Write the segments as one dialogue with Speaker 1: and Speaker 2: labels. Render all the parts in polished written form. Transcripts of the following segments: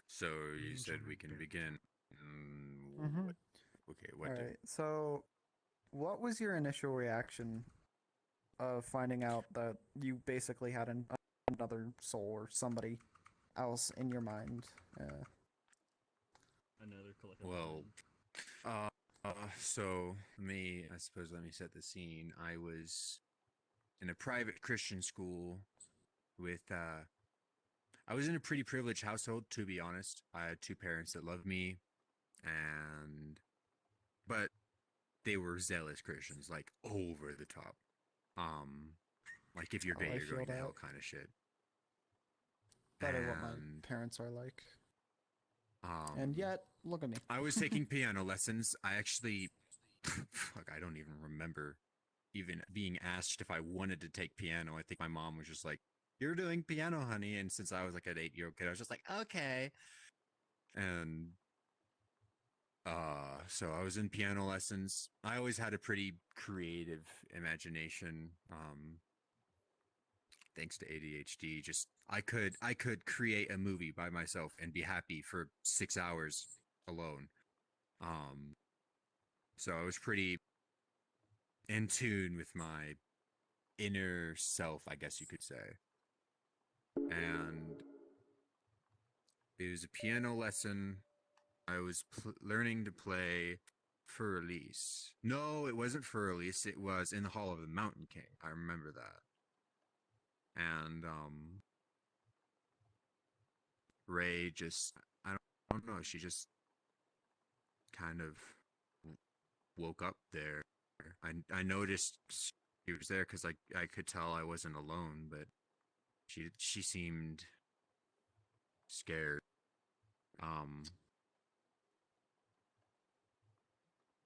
Speaker 1: So you said we can begin.
Speaker 2: Mm-hmm.
Speaker 1: What? Okay,
Speaker 2: All
Speaker 1: what do?
Speaker 2: right. So, what was your initial reaction of finding out that you basically had another soul or somebody else in your mind? Uh,
Speaker 3: Another collective
Speaker 1: Well,
Speaker 3: mind.
Speaker 1: uh, so me, I suppose let me set the scene. I was in a private Christian school with, I was in a pretty privileged household, to be honest. I had two parents that loved me, and, but they were zealous Christians, like over the top. Um, like if you're
Speaker 2: oh,
Speaker 1: gay,
Speaker 2: I
Speaker 1: you're
Speaker 2: feel
Speaker 1: going to
Speaker 2: that.
Speaker 1: hell kind of shit.
Speaker 2: Better what my
Speaker 1: And,
Speaker 2: parents are like. And
Speaker 1: um,
Speaker 2: yet, look at me.
Speaker 1: I was taking piano lessons. I actually, fuck, I don't even remember even being asked if I wanted to take piano. I think my mom was just like, "You're doing piano, honey." And since I was like an 8-year-old kid, I was just like, "Okay." And so I was in piano lessons. I always had a pretty creative imagination. Thanks to ADHD, just I could create a movie by myself and be happy for 6 hours alone. Um, so I was pretty in tune with my inner self, I guess you could say. And it was a piano lesson. I was learning to play Fur Elise. No, it wasn't Fur Elise. It was in the Hall of the Mountain King. I remember that. And Ray just, I don't know. She just kind of woke up there. I noticed she was there because I could tell I wasn't alone, but she seemed scared. Um,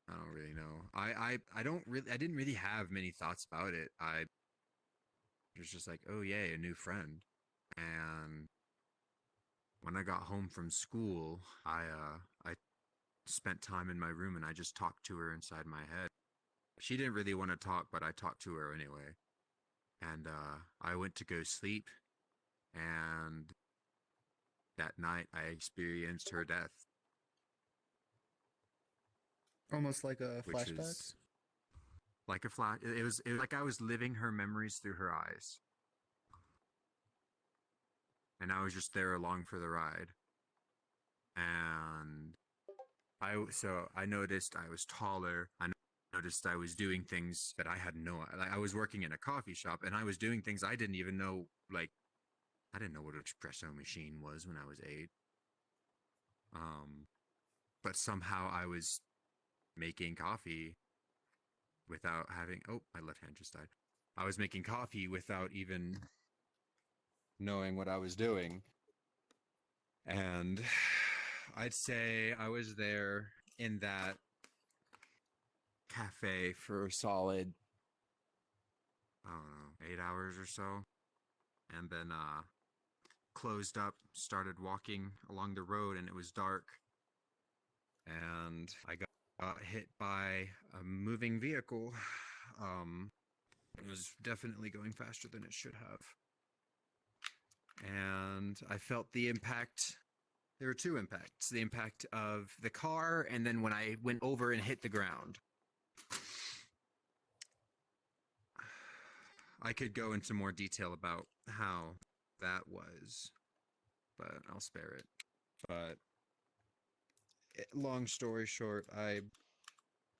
Speaker 1: I don't really know. I don't really I didn't really have many thoughts about it. I was just like, oh yay, a new friend. And when I got home from school, I spent time in my room and I just talked to her inside my head. She didn't really want to talk, but I talked to her anyway. And I went to go sleep, and that night I experienced her death,
Speaker 2: Almost like a
Speaker 1: which
Speaker 2: flashbacks.
Speaker 1: is like a flash. It was like I was living her memories through her eyes, and I was just there along for the ride. And I noticed I was taller. I noticed I was doing things that I had no, like I was working in a coffee shop and I was doing things I didn't even know. Like I didn't know what an espresso machine was when I was 8. Um, but somehow I was making coffee without having. Oh, my left hand just died. I was making coffee without even knowing what I was doing, and I'd say I was there in that cafe for a solid, I don't know, 8 hours or so. And then closed up, started walking along the road, and it was dark. And I got hit by a moving vehicle. It was definitely going faster than it should have. And I felt the impact. There were two impacts: the impact of the car, and then when I went over and hit the ground. I could go into more detail about how that was, but I'll spare it. But long story short, I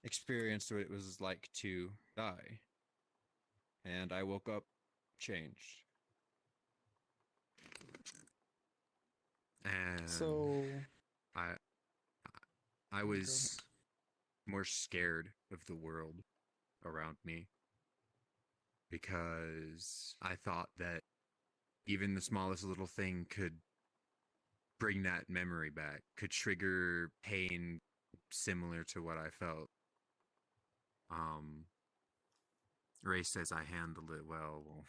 Speaker 1: experienced what it was like to die, and I woke up changed. And
Speaker 2: So,
Speaker 1: I I
Speaker 2: go ahead.
Speaker 1: was more scared of the world around me because I thought that even the smallest little thing could bring that memory back, could trigger pain similar to what I felt. Um, Ray says I handled it well. Well,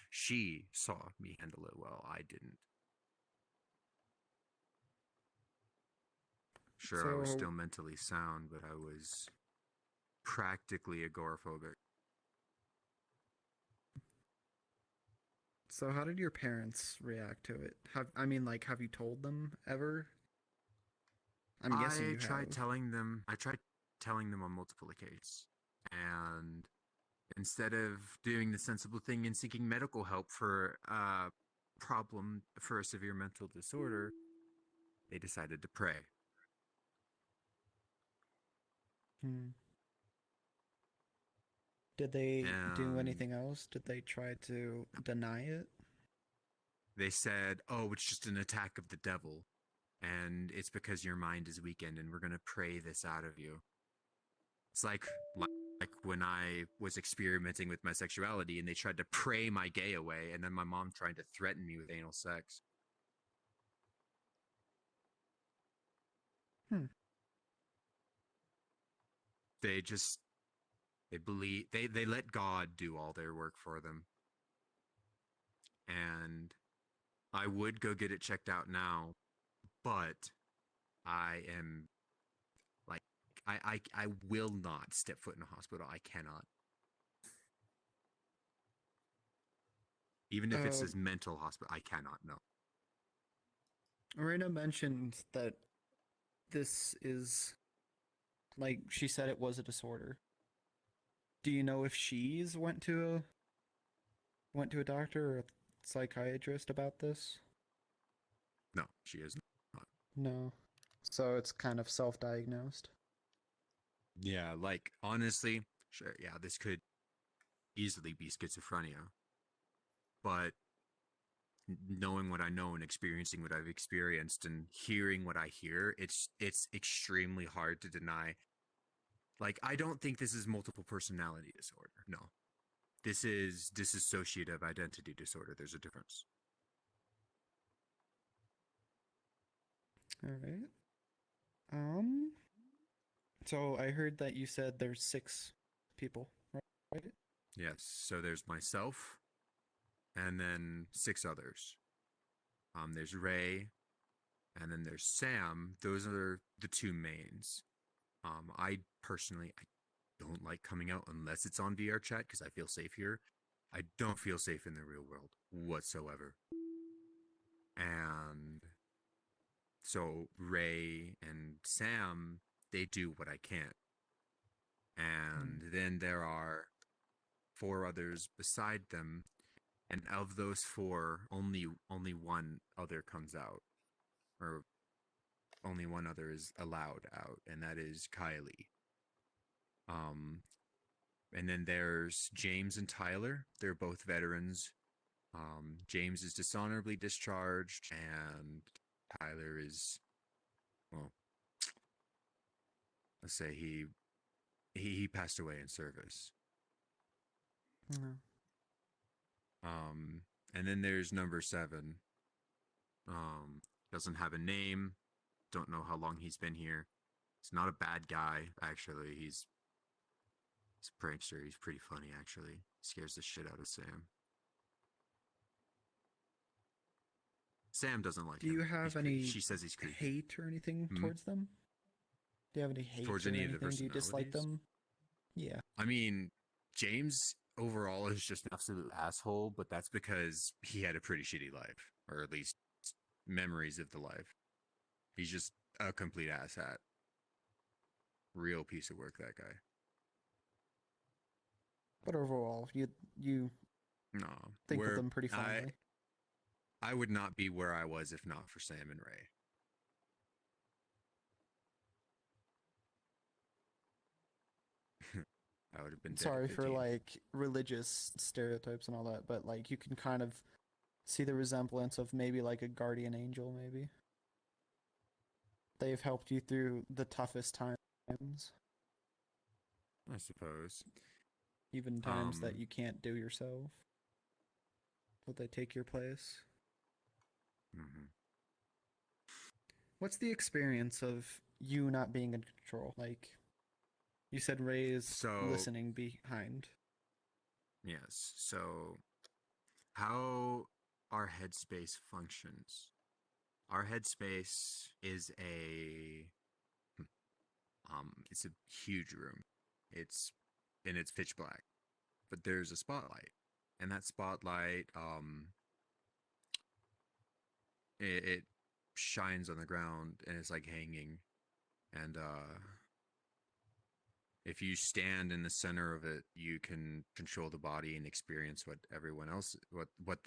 Speaker 1: she saw me handle it well. I didn't. Sure, I was
Speaker 2: So,
Speaker 1: still mentally sound, but I was practically agoraphobic.
Speaker 2: So how did your parents react to it? Have you told them ever? I'm guessing
Speaker 1: I
Speaker 2: you
Speaker 1: tried
Speaker 2: have.
Speaker 1: telling them. I tried telling them on multiple occasions, and instead of doing the sensible thing and seeking medical help for a problem for a severe mental disorder, they decided to pray.
Speaker 2: Hmm. Did they do
Speaker 1: And
Speaker 2: anything else? Did they try to deny it?
Speaker 1: they said, "Oh, it's just an attack of the devil, and it's because your mind is weakened, and we're gonna pray this out of you." It's like when I was experimenting with my sexuality, and they tried to pray my gay away, and then my mom tried to threaten me with anal sex.
Speaker 2: Hmm.
Speaker 1: They just they believe they let God do all their work for them, and I would go get it checked out now, but I am like I will not step foot in a hospital. I cannot. Even if it's
Speaker 2: Um,
Speaker 1: this mental hospital, I cannot. No.
Speaker 2: Marina mentioned that this is like she said it was a disorder. Do you know if she's went to a doctor or a psychiatrist about this?
Speaker 1: No, she is not.
Speaker 2: No. So it's kind of self-diagnosed.
Speaker 1: Yeah, like honestly, sure, yeah, this could easily be schizophrenia, but knowing what I know and experiencing what I've experienced and hearing what I hear, it's extremely hard to deny. Like I don't think this is multiple personality disorder. No. This is dissociative identity disorder. There's a difference.
Speaker 2: All right. Um, so I heard that you said there's 6 people, right?
Speaker 1: Yes. So there's myself and then 6 others. There's Ray and then there's Sam. Those are the two mains. I personally I don't like coming out unless it's on VRChat because I feel safe here. I don't feel safe in the real world whatsoever. And so Ray and Sam, they do what I can't. And then there are 4 others beside them, and of those 4, only one other comes out, or only one other is allowed out, and that is Kylie. Um, and then there's James and Tyler. They're both veterans. James is dishonorably discharged, and Tyler is, well, let's say he passed away in service.
Speaker 2: Mm-hmm.
Speaker 1: And then there's number 7. Doesn't have a name. Don't know how long he's been here. He's not a bad guy, actually. He's a prankster. He's pretty funny, actually. He scares the shit out of Sam. Sam doesn't like
Speaker 2: Do
Speaker 1: him.
Speaker 2: you have any
Speaker 1: She says he's creepy.
Speaker 2: hate or anything
Speaker 1: Hmm?
Speaker 2: towards them? Do you have any hate
Speaker 1: Towards
Speaker 2: or
Speaker 1: any of the
Speaker 2: anything? Do you dislike
Speaker 1: personalities.
Speaker 2: them? Yeah.
Speaker 1: I mean, James overall is just an absolute asshole, but that's because he had a pretty shitty life, or at least memories of the life. He's just a complete asshat. Real piece of work, that guy.
Speaker 2: But overall, you
Speaker 1: No,
Speaker 2: think of
Speaker 1: where
Speaker 2: them pretty fondly.
Speaker 1: I would not be where I was if not for Sam and Ray. I would have been dead
Speaker 2: Sorry
Speaker 1: at
Speaker 2: for
Speaker 1: 15.
Speaker 2: like religious stereotypes and all that, but like you can kind of see the resemblance of maybe like a guardian angel, maybe. They've helped you through the toughest times,
Speaker 1: I suppose.
Speaker 2: even times that you can't do yourself. But they take your place.
Speaker 1: Mhm.
Speaker 2: What's the experience of you not being in control? Like you said, Ray is
Speaker 1: So,
Speaker 2: listening behind.
Speaker 1: yes. So, how our headspace functions. Our headspace is it's a huge room. It's and it's pitch black, but there's a spotlight, and that spotlight it shines on the ground and it's like hanging, and if you stand in the center of it, you can control the body and experience what everyone else what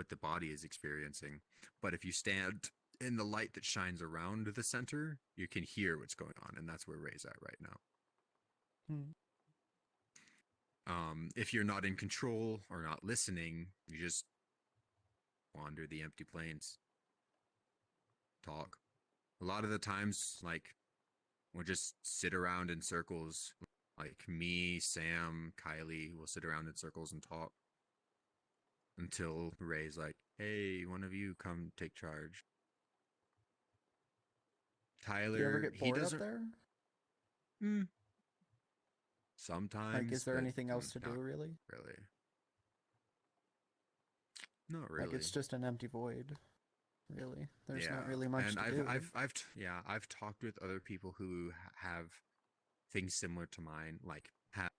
Speaker 1: the body is experiencing. But if you stand in the light that shines around the center, you can hear what's going on, and that's where Ray's at right now.
Speaker 2: Hmm.
Speaker 1: If you're not in control or not listening, you just wander the empty plains, talk. A lot of the times, like, we'll just sit around in circles. Like me, Sam, Kylie will sit around in circles and talk until Ray's like, "Hey, one of you come take charge."
Speaker 2: Do you ever
Speaker 1: Tyler,
Speaker 2: get
Speaker 1: he
Speaker 2: bored up
Speaker 1: doesn't.
Speaker 2: there?
Speaker 1: Mm,
Speaker 2: Like,
Speaker 1: sometimes,
Speaker 2: is there
Speaker 1: but
Speaker 2: anything else to do,
Speaker 1: not
Speaker 2: really?
Speaker 1: really. Not
Speaker 2: Like,
Speaker 1: really.
Speaker 2: it's just an empty void, really. There's not
Speaker 1: Yeah,
Speaker 2: really much
Speaker 1: and
Speaker 2: to do.
Speaker 1: I've talked with other people who have things similar to mine, like have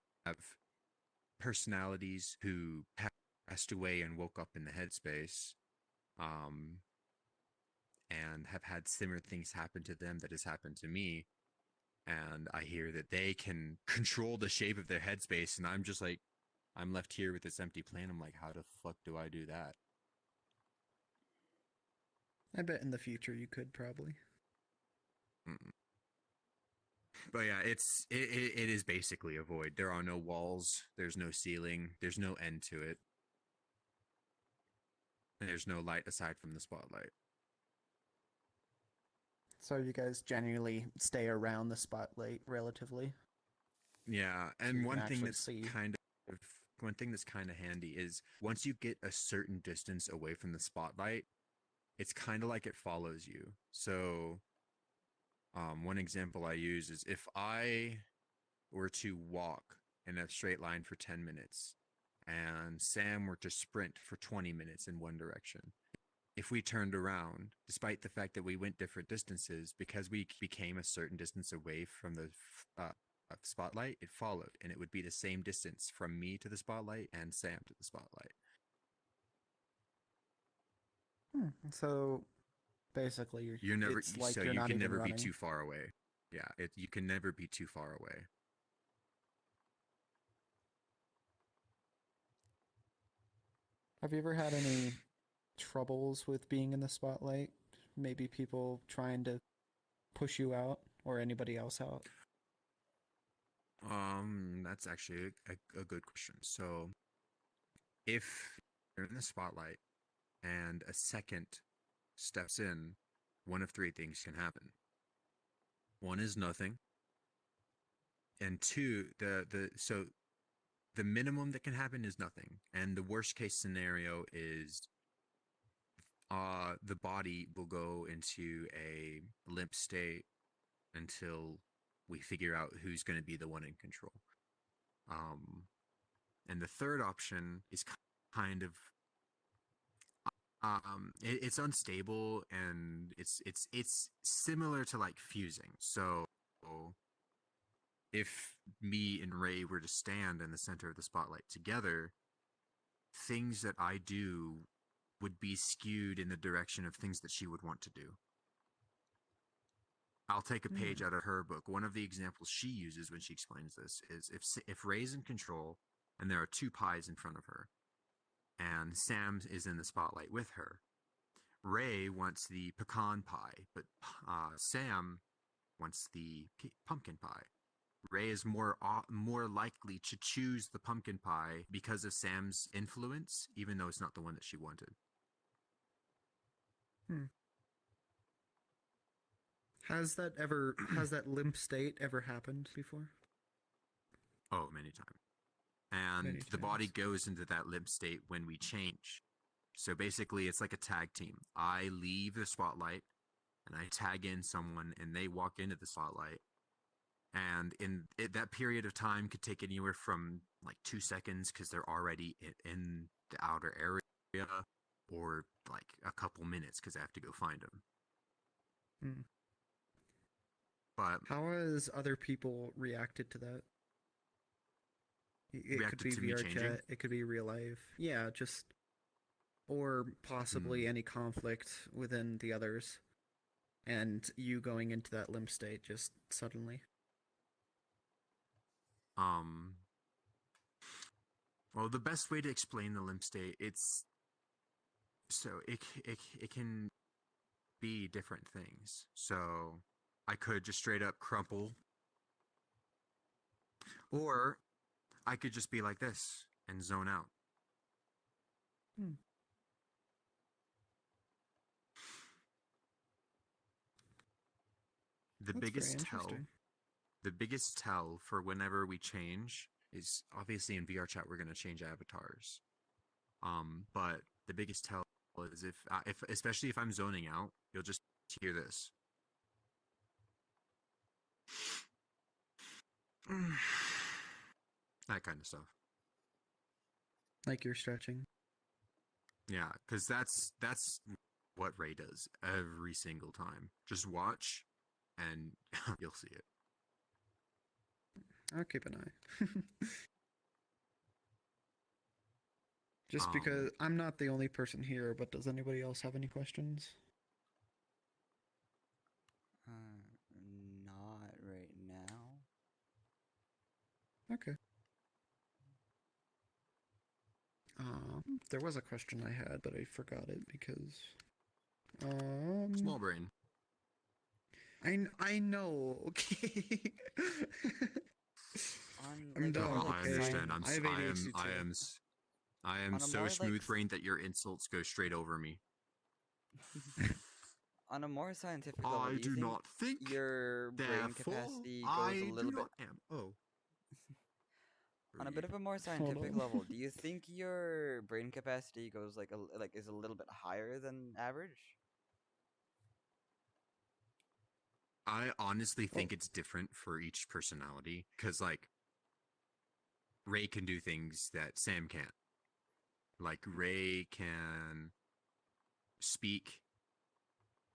Speaker 1: personalities who passed away and woke up in the headspace, um, and have had similar things happen to them that has happened to me. And I hear that they can control the shape of their headspace, and I'm just like, I'm left here with this empty plane. I'm like, how the fuck do I do that?
Speaker 2: I bet in the future you could probably.
Speaker 1: Mm-mm. But yeah, it is basically a void. There are no walls. There's no ceiling. There's no end to it. And there's no light aside from the spotlight.
Speaker 2: So you guys genuinely stay around the spotlight relatively,
Speaker 1: Yeah,
Speaker 2: so
Speaker 1: and
Speaker 2: you can actually see.
Speaker 1: one thing that's kind of handy is once you get a certain distance away from the spotlight, it's kind of like it follows you. So, one example I use is if I were to walk in a straight line for 10 minutes and Sam were to sprint for 20 minutes in one direction, if we turned around, despite the fact that we went different distances, because we became a certain distance away from the spotlight, it followed, and it would be the same distance from me to the spotlight and Sam to the spotlight.
Speaker 2: So basically, it's like
Speaker 1: So
Speaker 2: you're
Speaker 1: you
Speaker 2: not
Speaker 1: can
Speaker 2: even
Speaker 1: never be
Speaker 2: running.
Speaker 1: too far away. Yeah, you can never be too far away.
Speaker 2: Have you ever had any troubles with being in the spotlight? Maybe people trying to push you out or anybody else out?
Speaker 1: That's actually a good question. So if you're in the spotlight and a second steps in, one of three things can happen. One is nothing, and two, the minimum that can happen is nothing, and the worst case scenario is the body will go into a limp state until we figure out who's going to be the one in control. Um, and the third option is kind of it's unstable, and it's similar to like fusing. So if me and Ray were to stand in the center of the spotlight together, things that I do would be skewed in the direction of things that she would want to do. I'll take a page out of her book. One of the examples she uses when she explains this is if Ray's in control and there are two pies in front of her and Sam is in the spotlight with her, Ray wants the pecan pie, but Sam wants the pumpkin pie. Ray is more likely to choose the pumpkin pie because of Sam's influence, even though it's not the one that she wanted.
Speaker 2: Has that limp state ever happened before?
Speaker 1: Oh, many times. And
Speaker 2: Many
Speaker 1: the body
Speaker 2: times.
Speaker 1: goes into that limp state when we change. So basically, it's like a tag team. I leave the spotlight and I tag in someone and they walk into the spotlight. And that period of time could take anywhere from like 2 seconds because they're already in the outer area, or like a couple minutes because I have to go find them.
Speaker 2: Hmm.
Speaker 1: But
Speaker 2: How has other people reacted to that? It could
Speaker 1: reacted
Speaker 2: be
Speaker 1: to me changing.
Speaker 2: VRChat, it could be real life. Yeah, just or possibly
Speaker 1: Hmm.
Speaker 2: any conflict within the others, and you going into that limp state just suddenly.
Speaker 1: Um, well, the best way to explain the limp state, it's so it can be different things. So I could just straight up crumple, or I could just be like this and zone out.
Speaker 2: Hmm.
Speaker 1: The
Speaker 2: That's very
Speaker 1: biggest tell,
Speaker 2: interesting.
Speaker 1: the biggest tell for whenever we change is obviously in VRChat we're gonna change avatars. But the biggest tell is if especially if I'm zoning out, you'll just hear this. That kind of stuff.
Speaker 2: Like you're stretching.
Speaker 1: Yeah, because that's what Ray does every single time. Just watch, and you'll see it.
Speaker 2: I'll keep an eye. Just
Speaker 1: Um,
Speaker 2: because I'm not the only person here, but does anybody else have any questions?
Speaker 4: Not right now.
Speaker 2: Okay. There was a question I had, but I forgot it because
Speaker 1: small brain.
Speaker 2: I know. Okay.
Speaker 4: On
Speaker 2: I'm
Speaker 4: like a
Speaker 2: dumb.
Speaker 1: Oh,
Speaker 4: more
Speaker 1: I
Speaker 2: Okay.
Speaker 1: understand.
Speaker 4: scient
Speaker 2: I have ADHD too.
Speaker 1: I am
Speaker 4: on a
Speaker 1: so
Speaker 4: more like
Speaker 1: smooth brained that your insults go straight over me.
Speaker 4: on a more scientific level,
Speaker 1: I
Speaker 4: do you
Speaker 1: do
Speaker 4: think
Speaker 1: not think,
Speaker 4: your brain
Speaker 1: therefore
Speaker 4: capacity goes a
Speaker 1: I do
Speaker 4: little bit
Speaker 1: not am. Oh,
Speaker 4: on a bit of a more
Speaker 2: Hold
Speaker 4: scientific
Speaker 2: on.
Speaker 4: level? Do you think your brain capacity goes like is a little bit higher than average?
Speaker 1: I honestly
Speaker 2: Well,
Speaker 1: think it's different for each personality because like Ray can do things that Sam can't. Like Ray can speak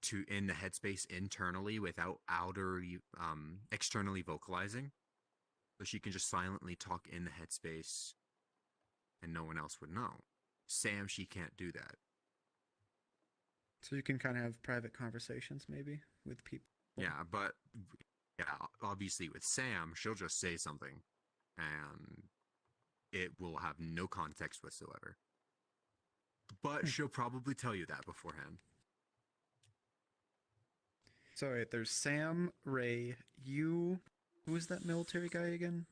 Speaker 1: to in the headspace internally without externally vocalizing. So she can just silently talk in the headspace and no one else would know. Sam, she can't do that.
Speaker 2: so you can kind of have private conversations maybe with people.
Speaker 1: Yeah, but yeah, obviously with Sam, she'll just say something and it will have no context whatsoever. But she'll probably tell you that beforehand.
Speaker 2: So wait, there's Sam, Ray, you. Who is that military guy again?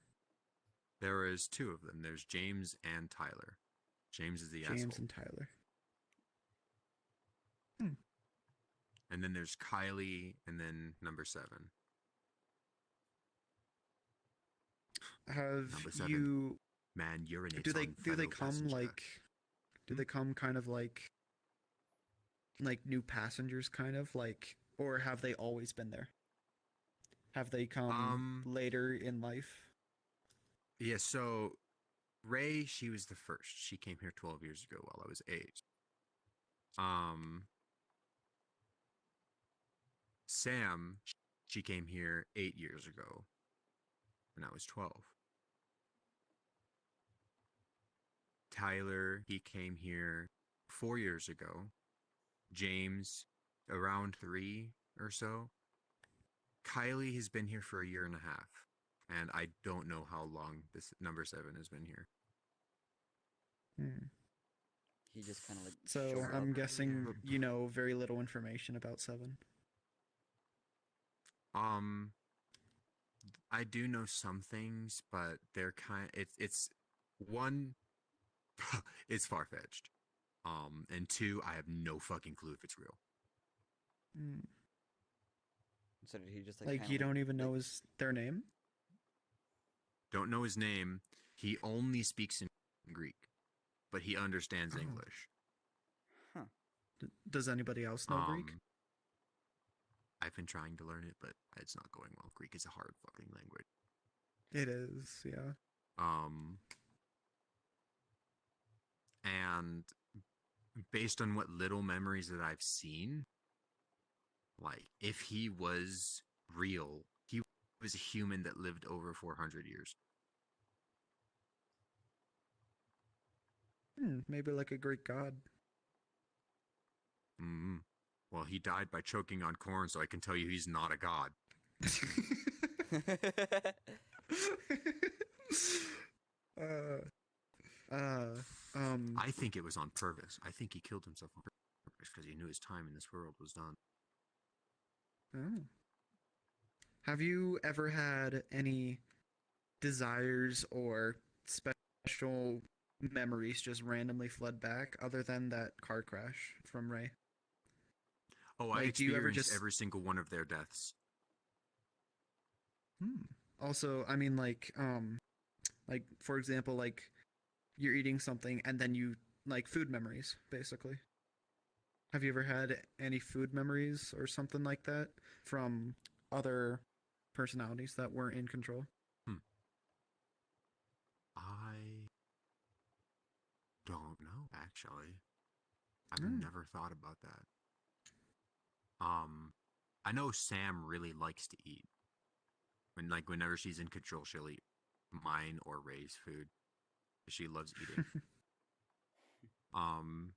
Speaker 1: There is two of them. There's James and Tyler. James is the
Speaker 2: James
Speaker 1: asshole.
Speaker 2: and Tyler.
Speaker 1: And then there's Kylie and then number 7.
Speaker 2: Have
Speaker 1: Number 7.
Speaker 2: you
Speaker 1: Man urinates
Speaker 2: do they
Speaker 1: on
Speaker 2: do they
Speaker 1: fellow
Speaker 2: come
Speaker 1: passenger.
Speaker 2: like do they come kind of like new passengers kind of like, or have they always been there? Have they come later in life?
Speaker 1: Yeah, so Ray, she was the first. She came here 12 years ago while I was 8. Um Sam, she came here 8 years ago when I was 12. Tyler, he came here 4 years ago. James, around 3 or so. Kylie has been here for a year and a half, and I don't know how long this number 7 has been here.
Speaker 2: Hmm.
Speaker 4: He just kind of like
Speaker 2: So
Speaker 4: showed
Speaker 2: I'm
Speaker 4: up.
Speaker 2: guessing you know very little information about 7.
Speaker 1: Um, I do know some things, but they're it's one, it's far fetched. And 2, I have no fucking clue if it's real.
Speaker 2: Hmm.
Speaker 4: So did he just like
Speaker 2: Like
Speaker 4: kind
Speaker 2: you
Speaker 4: of
Speaker 2: don't even
Speaker 4: like
Speaker 2: know their name?
Speaker 1: Don't know his name. He only speaks in Greek, but he understands
Speaker 2: Oh.
Speaker 1: English.
Speaker 4: huh?
Speaker 2: Does anybody else know Greek?
Speaker 1: I've been trying to learn it, but it's not going well. Greek is a hard fucking language.
Speaker 2: It is, yeah.
Speaker 1: And based on what little memories that I've seen, like if he was real, he was a human that lived over 400 years.
Speaker 2: Maybe like a Greek god.
Speaker 1: Mm. Well, he died by choking on corn, so I can tell you he's not a god.
Speaker 2: uh, uh, um,
Speaker 1: I think it was on purpose. I think he killed himself on purpose because he knew his time in this world was done.
Speaker 2: oh. Have you ever had any desires or special memories just randomly flood back other than that car crash from Ray?
Speaker 1: Oh, I
Speaker 2: Like, do you ever
Speaker 1: experienced
Speaker 2: just
Speaker 1: every single one of their deaths.
Speaker 2: Hmm. Also, I mean, like for example, like you're eating something and then you like food memories, basically. Have you ever had any food memories or something like that from other personalities that weren't in control?
Speaker 1: Hmm. I don't know, actually. I've
Speaker 2: Hmm.
Speaker 1: never thought about that. Um, I know Sam really likes to eat. Whenever she's in control, she'll eat mine or Ray's food. She loves eating. Um,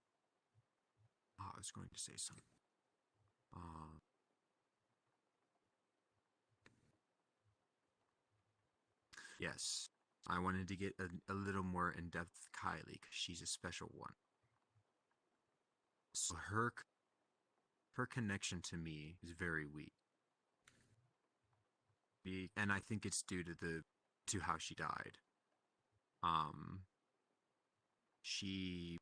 Speaker 1: I was going to say something. Uh, yes, I wanted to get a little more in depth with Kylie because she's a special one. So her connection to me is very weak. And I think it's due to how she died. Um, she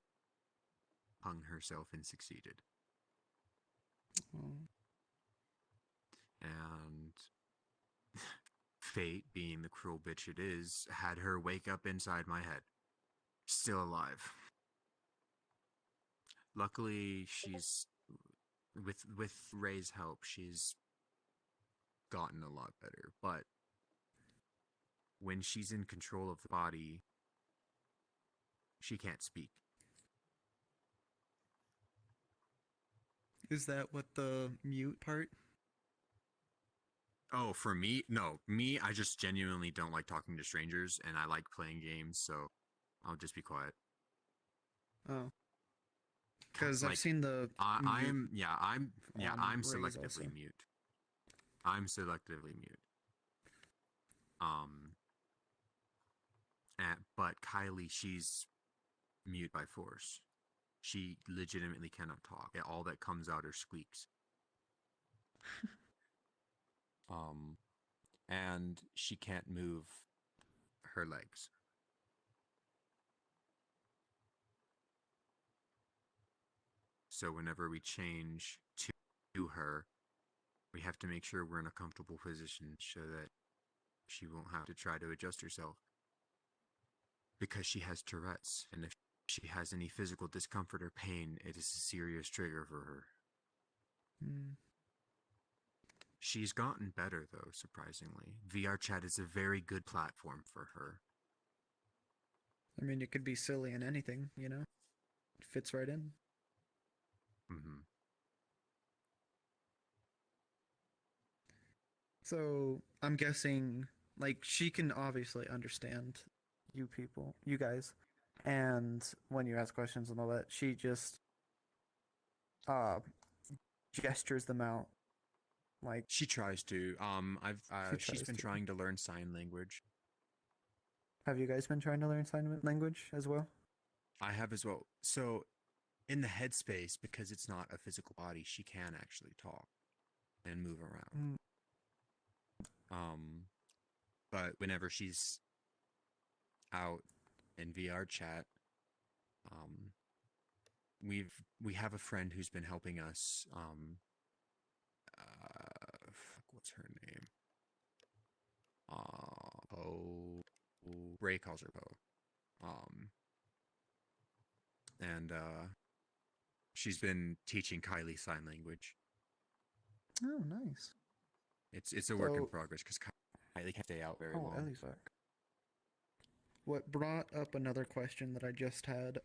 Speaker 1: hung herself and succeeded,
Speaker 2: Oh.
Speaker 1: and fate, being the cruel bitch it is, had her wake up inside my head, still alive. Luckily, she's with Ray's help, she's gotten a lot better. But when she's in control of the body, she can't speak.
Speaker 2: Is that what the mute part?
Speaker 1: Oh, for me, no. Me, I just genuinely don't like talking to strangers, and I like playing games, so I'll just be quiet.
Speaker 2: Oh, because I've
Speaker 1: Like,
Speaker 2: seen the
Speaker 1: I
Speaker 2: mute
Speaker 1: am, yeah,
Speaker 2: on
Speaker 1: I'm
Speaker 2: Ray's also.
Speaker 1: selectively mute. I'm selectively mute. Um, but Kylie, she's mute by force. She legitimately cannot talk. All that comes out are squeaks. Um, and she can't move her legs. So whenever we change to her, we have to make sure we're in a comfortable position so that she won't have to try to adjust herself. Because she has Tourette's, and if she has any physical discomfort or pain, it is a serious trigger for her.
Speaker 2: Hmm.
Speaker 1: She's gotten better, though, surprisingly. VRChat is a very good platform for her.
Speaker 2: I mean, it could be silly in anything, you know? It fits right in.
Speaker 1: Mm-hmm.
Speaker 2: So I'm guessing, like, she can obviously understand you people, you guys, and when you ask questions and all that, she just uh gestures them out. Like,
Speaker 1: She tries to.
Speaker 2: she
Speaker 1: She's
Speaker 2: tries
Speaker 1: been
Speaker 2: to.
Speaker 1: trying to learn sign language.
Speaker 2: Have you guys been trying to learn sign language as well?
Speaker 1: I have as well. So, in the headspace, because it's not a physical body, she can actually talk and move around.
Speaker 2: Mm.
Speaker 1: Um, but whenever she's out in VRChat, um, we have a friend who's been helping us. What's her name? Poe. Ray calls her Poe. And she's been teaching Kylie sign language.
Speaker 2: Oh, nice.
Speaker 1: It's a work in
Speaker 2: So,
Speaker 1: progress because Kylie can't stay out very
Speaker 2: oh,
Speaker 1: long.
Speaker 2: Ellie's back. What brought up another question that I just had,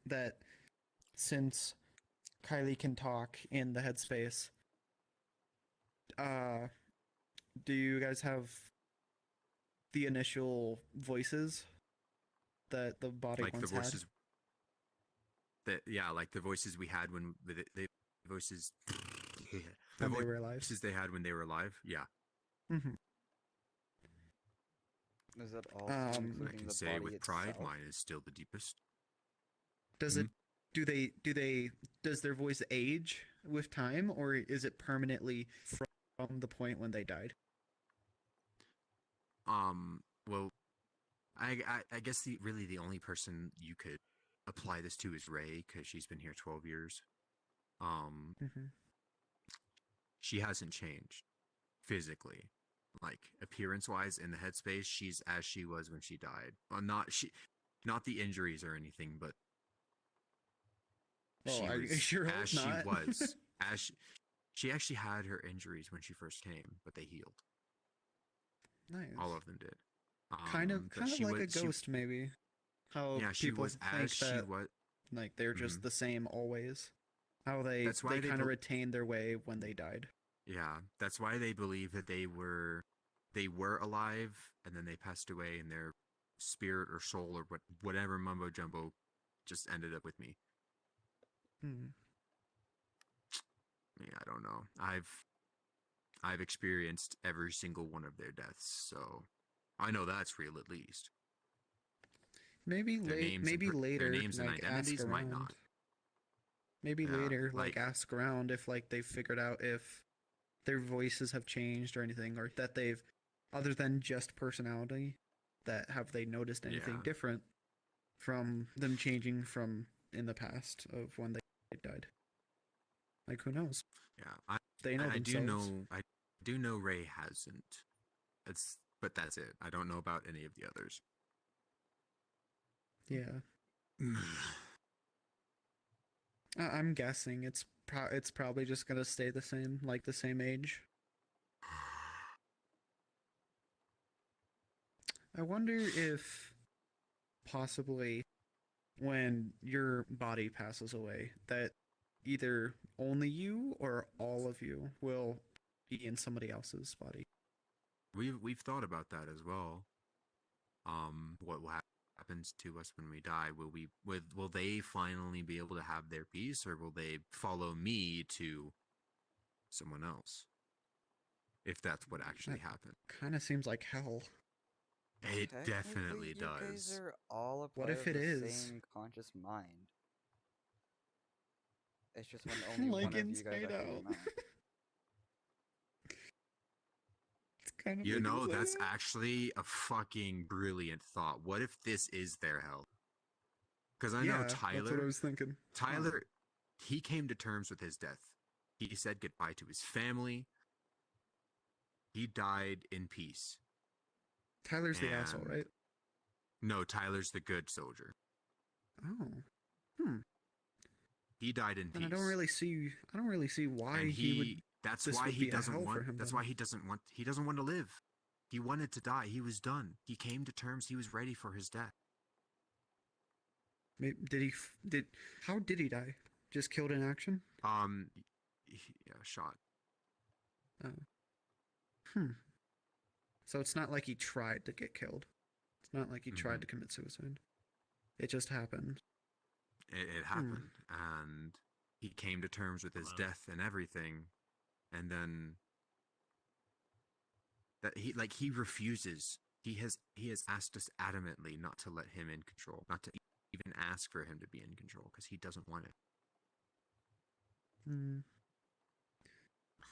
Speaker 2: that since Kylie can talk in the headspace, uh, do you guys have the initial voices that the body
Speaker 1: Like the
Speaker 2: once had?
Speaker 1: voices. like the voices we had when the voices the
Speaker 2: When they were alive.
Speaker 1: voices they had when they were alive. Yeah,
Speaker 2: Mm-hmm.
Speaker 4: Is that also
Speaker 2: I
Speaker 1: I
Speaker 4: including
Speaker 1: can
Speaker 4: the
Speaker 1: say
Speaker 4: body
Speaker 1: with pride,
Speaker 4: itself?
Speaker 1: mine is still the deepest.
Speaker 2: Does it? Does their voice age with time, or is it permanently from the point when they died?
Speaker 1: Well, I guess really the only person you could apply this to is Ray because she's been here 12 years. Um,
Speaker 2: Mm-hmm.
Speaker 1: she hasn't changed physically, like appearance wise in the headspace. She's as she was when she died. Well, not the injuries or anything, but
Speaker 2: Well,
Speaker 1: she
Speaker 2: I
Speaker 1: was
Speaker 2: sure hope
Speaker 1: as she
Speaker 2: not.
Speaker 1: was as she actually had her injuries when she first came, but they healed.
Speaker 2: Nice.
Speaker 1: All of them did. But
Speaker 2: Kind of
Speaker 1: she
Speaker 2: like
Speaker 1: was
Speaker 2: a ghost, maybe. How
Speaker 1: yeah, she
Speaker 2: people
Speaker 1: was
Speaker 2: think
Speaker 1: as she
Speaker 2: that
Speaker 1: was.
Speaker 2: like they're just
Speaker 1: Mhm.
Speaker 2: the same always. How
Speaker 1: That's why
Speaker 2: they
Speaker 1: they
Speaker 2: kind of retained their way when they died.
Speaker 1: yeah, that's why they believe that they were alive and then they passed away and their spirit or soul or whatever mumbo jumbo just ended up with me.
Speaker 2: Hmm.
Speaker 1: I mean, I don't know. I've experienced every single one of their deaths, so I know that's real at least.
Speaker 2: Maybe
Speaker 1: Their
Speaker 2: later,
Speaker 1: names and
Speaker 2: like ask
Speaker 1: identities might
Speaker 2: around.
Speaker 1: not.
Speaker 2: Maybe
Speaker 1: Yeah,
Speaker 2: later, like
Speaker 1: like
Speaker 2: ask around if like they've figured out if their voices have changed or anything, or that they've, other than just personality, that have they noticed anything
Speaker 1: yeah,
Speaker 2: different from them changing from in the past of when they died. Like who knows?
Speaker 1: yeah.
Speaker 2: They know
Speaker 1: I
Speaker 2: themselves.
Speaker 1: do know Ray hasn't. But that's it. I don't know about any of the others.
Speaker 2: Yeah. I'm guessing it's probably just gonna stay the same, like the same age. I wonder if possibly when your body passes away, that either only you or all of you will be in somebody else's body.
Speaker 1: We've thought about that as well. What will happens to us when we die? Will they finally be able to have their peace, or will they follow me to someone else? If that's what actually
Speaker 2: That
Speaker 1: happened,
Speaker 2: kind of seems like hell.
Speaker 1: it
Speaker 4: Technically,
Speaker 1: definitely
Speaker 4: you guys
Speaker 1: does.
Speaker 4: are all a
Speaker 2: What
Speaker 4: part
Speaker 2: if
Speaker 4: of
Speaker 2: it
Speaker 4: the
Speaker 2: is?
Speaker 4: same conscious mind. It's just when only
Speaker 2: Like
Speaker 4: one of you guys
Speaker 2: Inside
Speaker 4: actually
Speaker 2: Out.
Speaker 4: know.
Speaker 2: It's kind of
Speaker 1: You
Speaker 2: like
Speaker 1: know,
Speaker 2: Inside
Speaker 1: that's
Speaker 2: Out.
Speaker 1: actually a fucking brilliant thought. What if this is their hell? Because I know
Speaker 2: Yeah, that's what I was thinking.
Speaker 1: Tyler, he came to terms with his death. He said goodbye to his family. He died in peace.
Speaker 2: Tyler's the asshole,
Speaker 1: And
Speaker 2: right?
Speaker 1: no, Tyler's the good soldier.
Speaker 2: Oh. Hmm.
Speaker 1: He died in
Speaker 2: Then
Speaker 1: peace.
Speaker 2: I don't really see why
Speaker 1: And
Speaker 2: he would
Speaker 1: that's
Speaker 2: this
Speaker 1: why
Speaker 2: would
Speaker 1: he
Speaker 2: be a
Speaker 1: doesn't
Speaker 2: hell for
Speaker 1: want
Speaker 2: him
Speaker 1: that's
Speaker 2: then.
Speaker 1: why he doesn't want to live. He wanted to die. He was done. He came to terms. He was ready for his death.
Speaker 2: Did he did how did he die? Just killed in action?
Speaker 1: Yeah, shot.
Speaker 2: Oh. Hmm. So it's not like he tried to get killed. It's not like he tried to commit suicide. It just happened.
Speaker 1: It happened, and he came to terms with his
Speaker 3: Hello.
Speaker 1: death and everything, and then that he refuses. He has asked us adamantly not to let him in control, not to even ask for him to be in control because he doesn't want it.
Speaker 2: Hmm.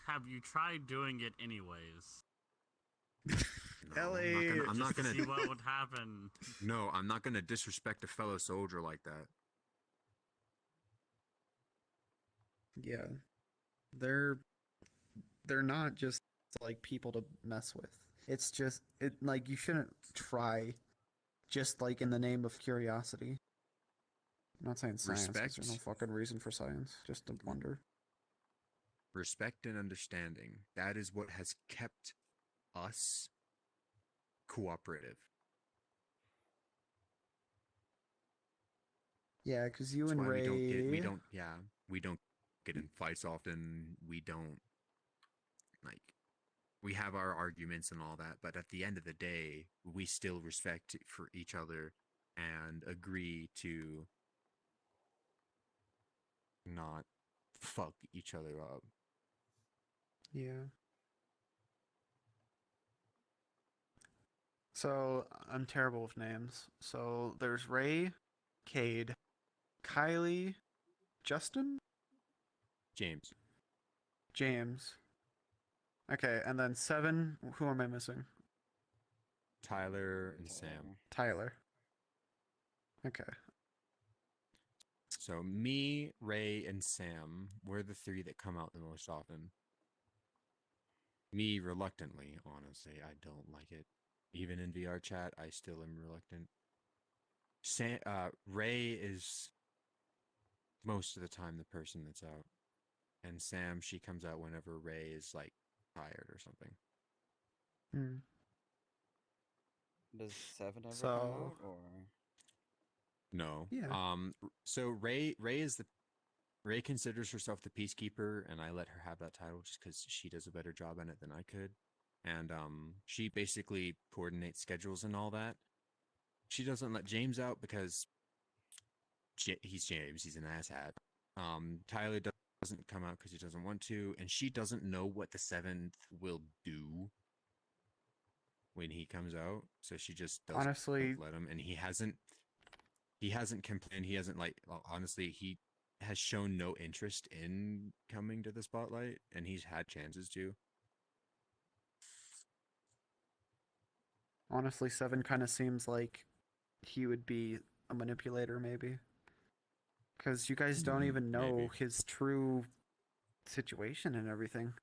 Speaker 3: Have you tried doing it anyways?
Speaker 1: No,
Speaker 2: Ellie!
Speaker 1: I'm
Speaker 3: Just
Speaker 1: not
Speaker 3: to
Speaker 1: gonna.
Speaker 3: see what would happen.
Speaker 1: No, I'm not gonna disrespect a fellow soldier like that.
Speaker 2: Yeah. They're they're not just like people to mess with. It's just it like you shouldn't try just like in the name of curiosity. I'm not saying science because there's no
Speaker 1: Respect,
Speaker 2: fucking reason for science. Just a wonder.
Speaker 1: respect, and understanding. That is what has kept us cooperative.
Speaker 2: Yeah, because you
Speaker 1: That's
Speaker 2: and
Speaker 1: why
Speaker 2: Ray.
Speaker 1: we don't get in fights often. We don't like we have our arguments and all that, but at the end of the day, we still respect for each other and agree to not fuck each other up.
Speaker 2: Yeah. So I'm terrible with names. So there's Ray, Cade, Kylie, Justin,
Speaker 1: James,
Speaker 2: James. Okay, and then 7. Who am I missing?
Speaker 1: Tyler, and Sam.
Speaker 2: Tyler. Okay.
Speaker 1: So me, Ray, and Sam, we're the 3 that come out the most often. Me reluctantly, honestly. I don't like it. Even in VRChat, I still am reluctant. Ray is most of the time the person that's out. And Sam, she comes out whenever Ray is like tired or something.
Speaker 2: Hmm.
Speaker 4: Does 7 ever come
Speaker 2: So
Speaker 4: out, or?
Speaker 1: No.
Speaker 2: yeah.
Speaker 1: So Ray considers herself the peacekeeper, and I let her have that title just because she does a better job at it than I could. And she basically coordinates schedules and all that. She doesn't let James out because he's James. He's an asshat. Tyler doesn't come out because he doesn't want to, and she doesn't know what the 7th will do when he comes out, so she just doesn't
Speaker 2: Honestly,
Speaker 1: let him. And he hasn't complained. He hasn't honestly, he has shown no interest in coming to the spotlight, and he's had chances to.
Speaker 2: 7 kind of seems like he would be a manipulator, maybe. Because you guys don't even know
Speaker 1: Maybe.
Speaker 2: his true situation and everything.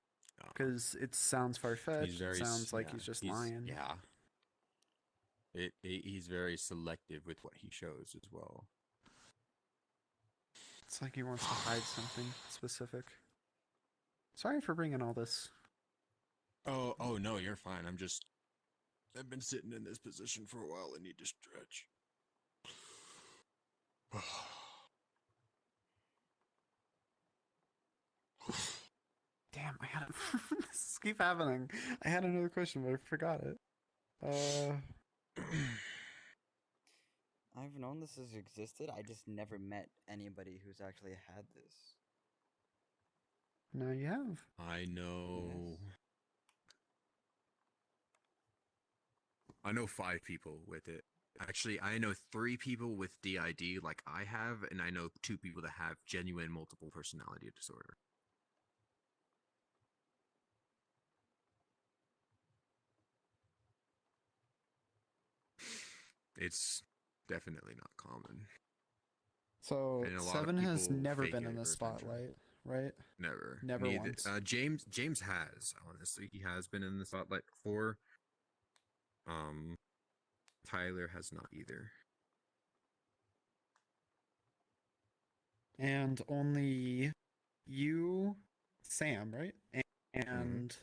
Speaker 2: Because it sounds far-fetched. It sounds like he's just lying.
Speaker 1: Yeah. He's very selective with what he shows as well.
Speaker 2: It's like he wants to hide something specific. Sorry for bringing all this.
Speaker 1: Oh no, you're fine. I've been sitting in this position for a while. I need to stretch.
Speaker 2: Damn, I had this keep happening. I had another question, but I forgot it.
Speaker 4: I've known this has existed. I just never met anybody who's actually had this.
Speaker 2: Now you have.
Speaker 1: I know.
Speaker 4: Yes.
Speaker 1: I know 5 people with it. Actually, I know 3 people with D.I.D. like I have, and I know 2 people that have genuine multiple personality disorder. It's definitely not common.
Speaker 2: So
Speaker 1: And a lot of
Speaker 2: 7 has
Speaker 1: people
Speaker 2: never
Speaker 1: fake
Speaker 2: been
Speaker 1: it
Speaker 2: in the
Speaker 1: for attention.
Speaker 2: spotlight, right?
Speaker 1: Never.
Speaker 2: Never once.
Speaker 1: James has, honestly. He has been in the spotlight before. Tyler has not either.
Speaker 2: And only you, Sam, right? And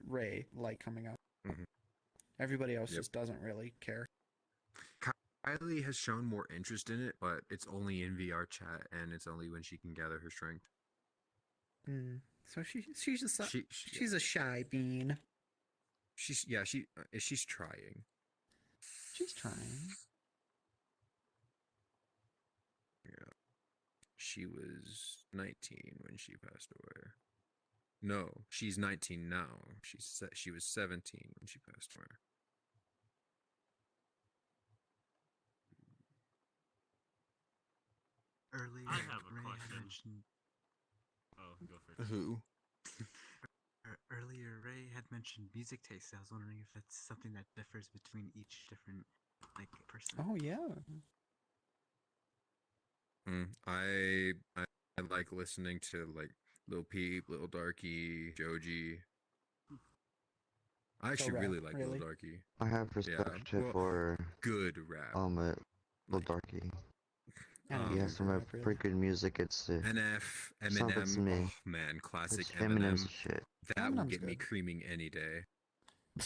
Speaker 2: Ray like coming out.
Speaker 1: Mhm.
Speaker 2: Everybody else
Speaker 1: Yep.
Speaker 2: just doesn't really care.
Speaker 1: Kylie has shown more interest in it, but it's only in VRChat, and it's only when she can gather her strength.
Speaker 2: So she's just she's
Speaker 1: Yeah.
Speaker 2: a shy bean.
Speaker 1: She's trying.
Speaker 2: She's trying.
Speaker 1: Yeah. She was 19 when she passed away. No, she's 19 now. She was 17 when she passed away.
Speaker 5: Earlier,
Speaker 3: I have a
Speaker 5: Ray had
Speaker 3: question.
Speaker 5: mentioned.
Speaker 3: Oh, go for it.
Speaker 1: Who?
Speaker 5: Earlier, Ray had mentioned music taste. I was wondering if that's something that differs between each different person.
Speaker 2: Oh yeah.
Speaker 1: I like listening to like Lil Peep, Lil Darky, Joji. I actually
Speaker 2: rap,
Speaker 1: really like
Speaker 2: really?
Speaker 1: Lil Darky.
Speaker 6: I have respect
Speaker 1: well,
Speaker 6: for
Speaker 1: Good rap.
Speaker 6: Lil
Speaker 1: like,
Speaker 6: Darky.
Speaker 2: I don't
Speaker 6: He
Speaker 2: know
Speaker 6: has some
Speaker 2: rap, really.
Speaker 6: pretty good music. It's
Speaker 1: NF,
Speaker 6: It's not good to
Speaker 1: Eminem.
Speaker 6: me.
Speaker 1: Oh man, classic
Speaker 6: it's Eminem's
Speaker 1: Eminem.
Speaker 6: shit.
Speaker 1: That will
Speaker 2: Eminem's
Speaker 1: get me
Speaker 2: good.
Speaker 1: creaming any day.
Speaker 4: I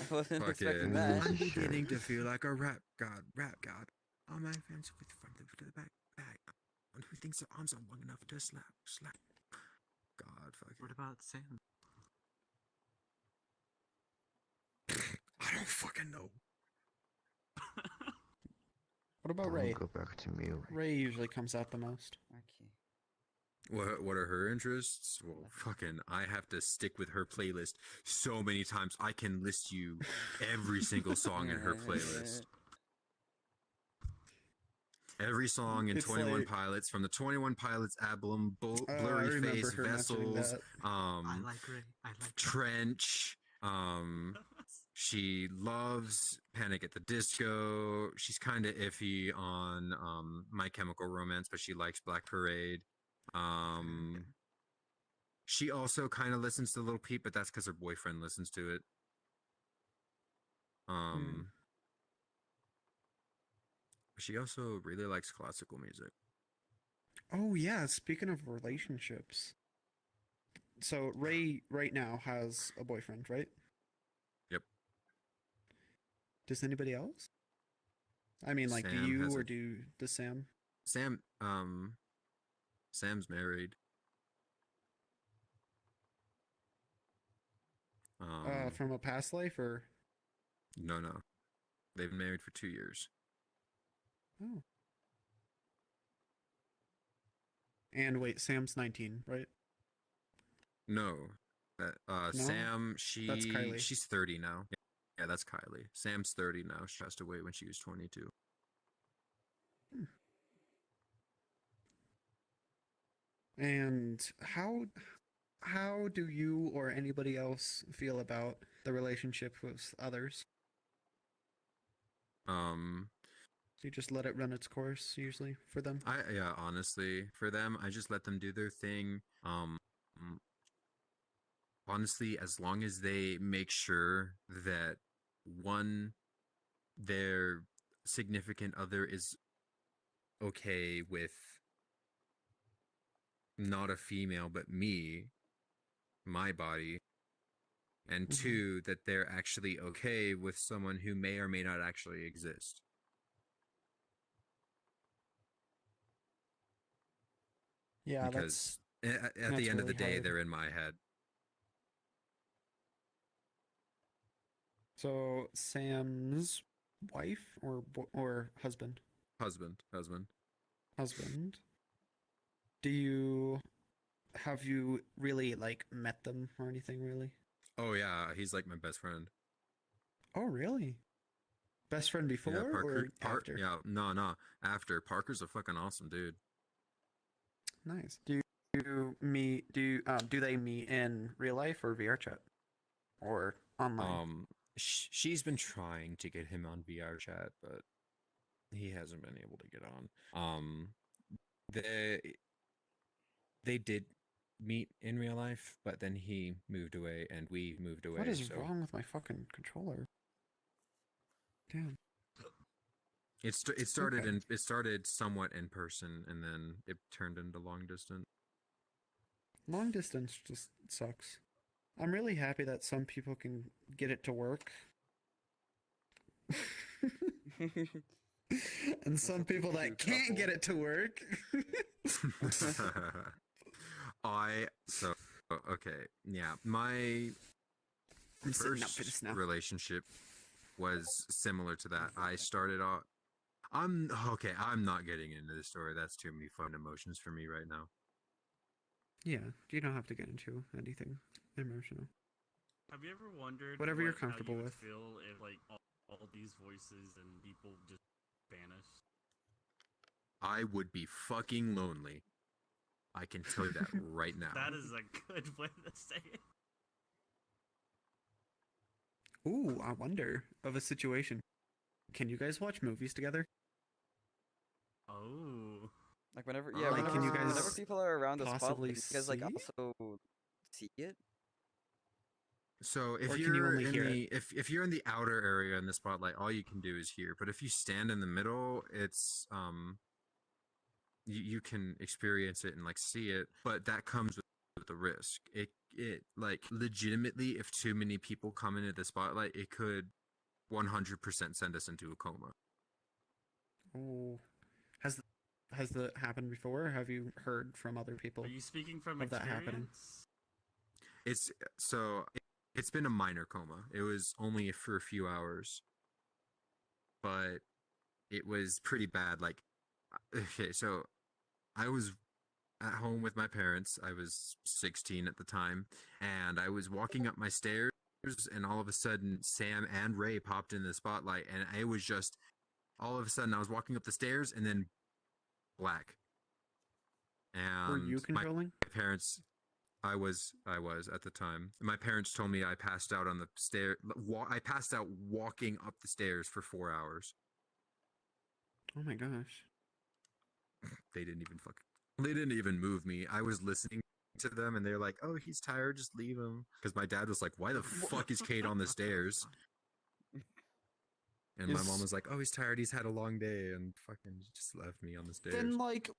Speaker 4: wasn't
Speaker 1: Fuck
Speaker 4: expecting
Speaker 1: it.
Speaker 4: that.
Speaker 1: I'm
Speaker 6: This is shit.
Speaker 1: beginning to feel like a rap god. All my fans with the front to the back. And who thinks their arms are long enough to slap? God, fuck
Speaker 5: What
Speaker 1: it.
Speaker 5: about Sam?
Speaker 1: I don't fucking know.
Speaker 2: What about
Speaker 6: I'll
Speaker 2: Ray?
Speaker 6: go back to mute.
Speaker 2: Ray usually comes out the most.
Speaker 4: Okay.
Speaker 1: What are her interests? Well, fucking, I have to stick with her playlist so many times. I can list you every single song in her playlist. Every song in
Speaker 2: It's
Speaker 1: 21
Speaker 2: like-
Speaker 1: Pilots, from the 21 Pilots album,
Speaker 2: Oh, I
Speaker 1: Blurry
Speaker 2: remember
Speaker 1: Face,
Speaker 2: her mentioning
Speaker 1: Vessels,
Speaker 2: that.
Speaker 5: I like Ray. I like Ray.
Speaker 1: Trench. She loves Panic at the Disco. She's kind of iffy on My Chemical Romance, but she likes Black Parade. She also kind of listens to Lil Peep, but that's because her boyfriend listens to it. She also really likes classical music.
Speaker 2: Oh yeah, speaking of relationships. So Ray right now has a boyfriend, right?
Speaker 1: Yep.
Speaker 2: Does anybody else? I mean, like, do
Speaker 1: Sam
Speaker 2: you
Speaker 1: has
Speaker 2: or does Sam?
Speaker 1: Sam's married.
Speaker 2: From a past life or?
Speaker 1: No. They've been married for 2 years.
Speaker 2: Oh. And wait, Sam's 19, right?
Speaker 1: No. Sam,
Speaker 2: That's Kylie.
Speaker 1: she's 30 now. Yeah, that's Kylie. Sam's 30 now. She passed away when she was 22.
Speaker 2: And how do you or anybody else feel about the relationship with others? Do you just let it run its course usually for them?
Speaker 1: Honestly, for them, I just let them do their thing. Honestly, as long as they make sure that one, their significant other is okay with not a female but me, my body, and
Speaker 2: Mhm.
Speaker 1: two, that they're actually okay with someone who may or may not actually exist.
Speaker 2: Yeah,
Speaker 1: Because at
Speaker 2: that's
Speaker 1: the end of
Speaker 2: really
Speaker 1: the day,
Speaker 2: hard.
Speaker 1: they're in my head.
Speaker 2: So Sam's wife or husband?
Speaker 1: Husband.
Speaker 2: Husband. Have you really like met them or anything really?
Speaker 1: Oh yeah, he's like my best friend.
Speaker 2: Oh really? Best friend before
Speaker 1: Yeah,
Speaker 2: or after?
Speaker 1: Yeah, no, after. Parker's a fucking awesome dude.
Speaker 2: Nice. Do they meet in real life or VRChat? Or online?
Speaker 1: She's been trying to get him on VRChat, but he hasn't been able to get on. They did meet in real life, but then he moved away and we moved away.
Speaker 2: What is
Speaker 1: so
Speaker 2: wrong with my fucking controller? Damn.
Speaker 1: it started somewhat in person, and then it turned into long distance.
Speaker 2: Long distance just sucks. I'm really happy that some people can get it to work. And some people that can't get it to work.
Speaker 1: Okay, yeah, my
Speaker 2: I'm sitting up for
Speaker 1: first
Speaker 2: this now.
Speaker 1: relationship was similar to that. I started off. I'm not getting into the story. That's too many fun emotions for me right now.
Speaker 2: Yeah, you don't have to get into anything emotional.
Speaker 3: Have you ever wondered
Speaker 2: Whatever you're
Speaker 3: how you
Speaker 2: comfortable
Speaker 3: would
Speaker 2: with.
Speaker 3: feel if like all these voices and people just vanished?
Speaker 1: I would be fucking lonely. I can tell you that right now.
Speaker 3: That is a good way to say it.
Speaker 2: Ooh, I wonder of a situation. Can you guys watch movies together?
Speaker 3: Oh.
Speaker 4: Like whenever,
Speaker 1: Like, can you
Speaker 4: whenever
Speaker 2: guys
Speaker 4: people are around the spot,
Speaker 2: possibly
Speaker 4: like, you guys like
Speaker 2: see?
Speaker 4: also see it.
Speaker 1: So if
Speaker 2: Or can you
Speaker 1: you're
Speaker 2: only
Speaker 1: in
Speaker 2: hear
Speaker 1: the if you're in the outer area in the spotlight, all you can do is hear. But if you stand in the middle, it's you can experience it and like see it, but that comes with the risk. It like legitimately, if too many people come into the spotlight, it could 100% send us into a coma.
Speaker 2: Oh, has that happened before? Or have you heard from other people
Speaker 3: Are you speaking from
Speaker 2: of that happening?
Speaker 3: experience?
Speaker 1: It's been a minor coma. It was only for a few hours, but it was pretty bad. Like, okay, so I was at home with my parents. I was 16 at the time, and I was walking up my stairs, and all of a sudden, Sam and Ray popped in the spotlight, and it was just all of a sudden I was walking up the stairs, and then black.
Speaker 2: Were
Speaker 1: And
Speaker 2: you
Speaker 1: my
Speaker 2: controlling?
Speaker 1: parents, I was at the time. My parents told me I passed out on the stair. I passed out walking up the stairs for 4 hours.
Speaker 2: Oh my gosh.
Speaker 1: They didn't even They didn't even move me. I was listening to them, and they're like, "Oh, he's tired. Just leave him." Because my dad was like, "Why the fuck is Kate on the stairs?" And my mom
Speaker 2: Is-
Speaker 1: was like, "Oh, he's tired. He's had a long day," and fucking just left me on the stairs.
Speaker 2: Then like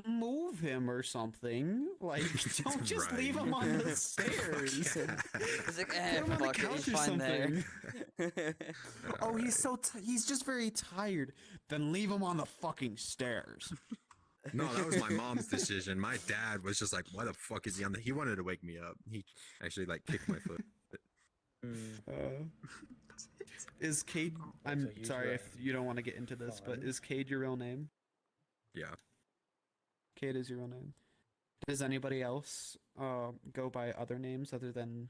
Speaker 2: move him or something. Like don't just leave him on the stairs.
Speaker 4: It's like,
Speaker 2: Put him on the
Speaker 4: fuck it,
Speaker 2: couch
Speaker 4: he's
Speaker 2: or
Speaker 4: fine there.
Speaker 2: something. Oh, he's just very tired. Then leave him on the fucking stairs.
Speaker 1: No, that was my mom's decision. My dad was just like, "Why the fuck is he on the?" He wanted to wake me up. He actually like kicked my foot.
Speaker 2: Is Cade? I'm
Speaker 7: So you
Speaker 2: sorry
Speaker 7: try.
Speaker 2: if you don't want to get into this, but
Speaker 7: Fine.
Speaker 2: is Cade your real name?
Speaker 1: Yeah.
Speaker 2: Cade is your real name. Does anybody else go by other names other than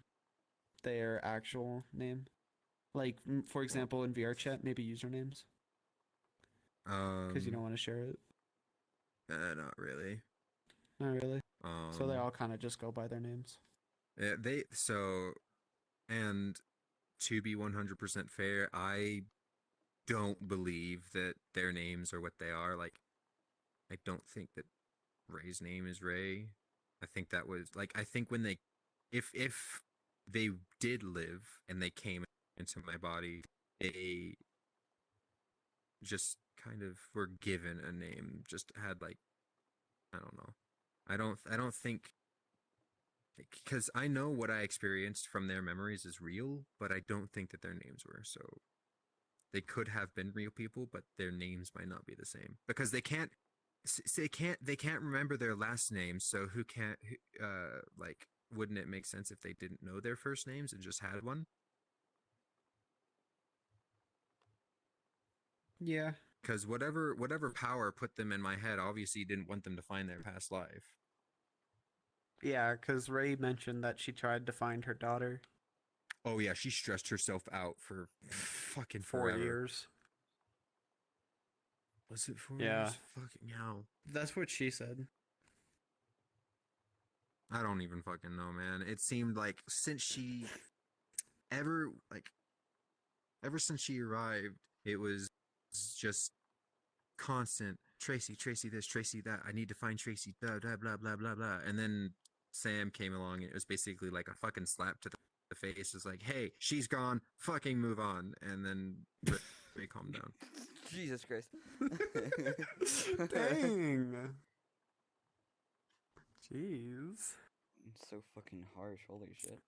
Speaker 2: their actual name? Like, for example, in VRChat, maybe usernames, because you don't want to share it.
Speaker 1: Not really.
Speaker 2: Not really. So they
Speaker 1: Um,
Speaker 2: all kind of just go by their names.
Speaker 1: and to be 100% fair, I don't believe that their names are what they are. Like, I don't think that Ray's name is Ray. I think that was like, I think when if they did live and they came into my body, they just kind of were given a name, just had like, I don't know. I don't think, because I know what I experienced from their memories is real, but I don't think that their names were. So they could have been real people, but their names might not be the same because they can't remember their last names. So who can't like, wouldn't it make sense if they didn't know their first names and just had one?
Speaker 2: Yeah.
Speaker 1: Because whatever power put them in my head obviously didn't want them to find their past life.
Speaker 2: Yeah, because Ray mentioned that she tried to find her daughter
Speaker 1: Oh yeah, she stressed herself out for fucking
Speaker 2: 4
Speaker 1: forever.
Speaker 2: years.
Speaker 1: Was it 4
Speaker 2: Yeah.
Speaker 1: years? Fucking hell.
Speaker 2: That's what she said.
Speaker 1: I don't even fucking know, man. It seemed like ever ever since she arrived, it was just constant Tracy, Tracy this, Tracy that. I need to find Tracy, blah blah blah blah blah blah. And then Sam came along, and it was basically like a fucking slap to the face. It's like, hey, she's gone, fucking move on. And then Ray calmed down.
Speaker 4: Jesus Christ.
Speaker 2: Dang. Jeez.
Speaker 4: It's so fucking harsh, holy shit.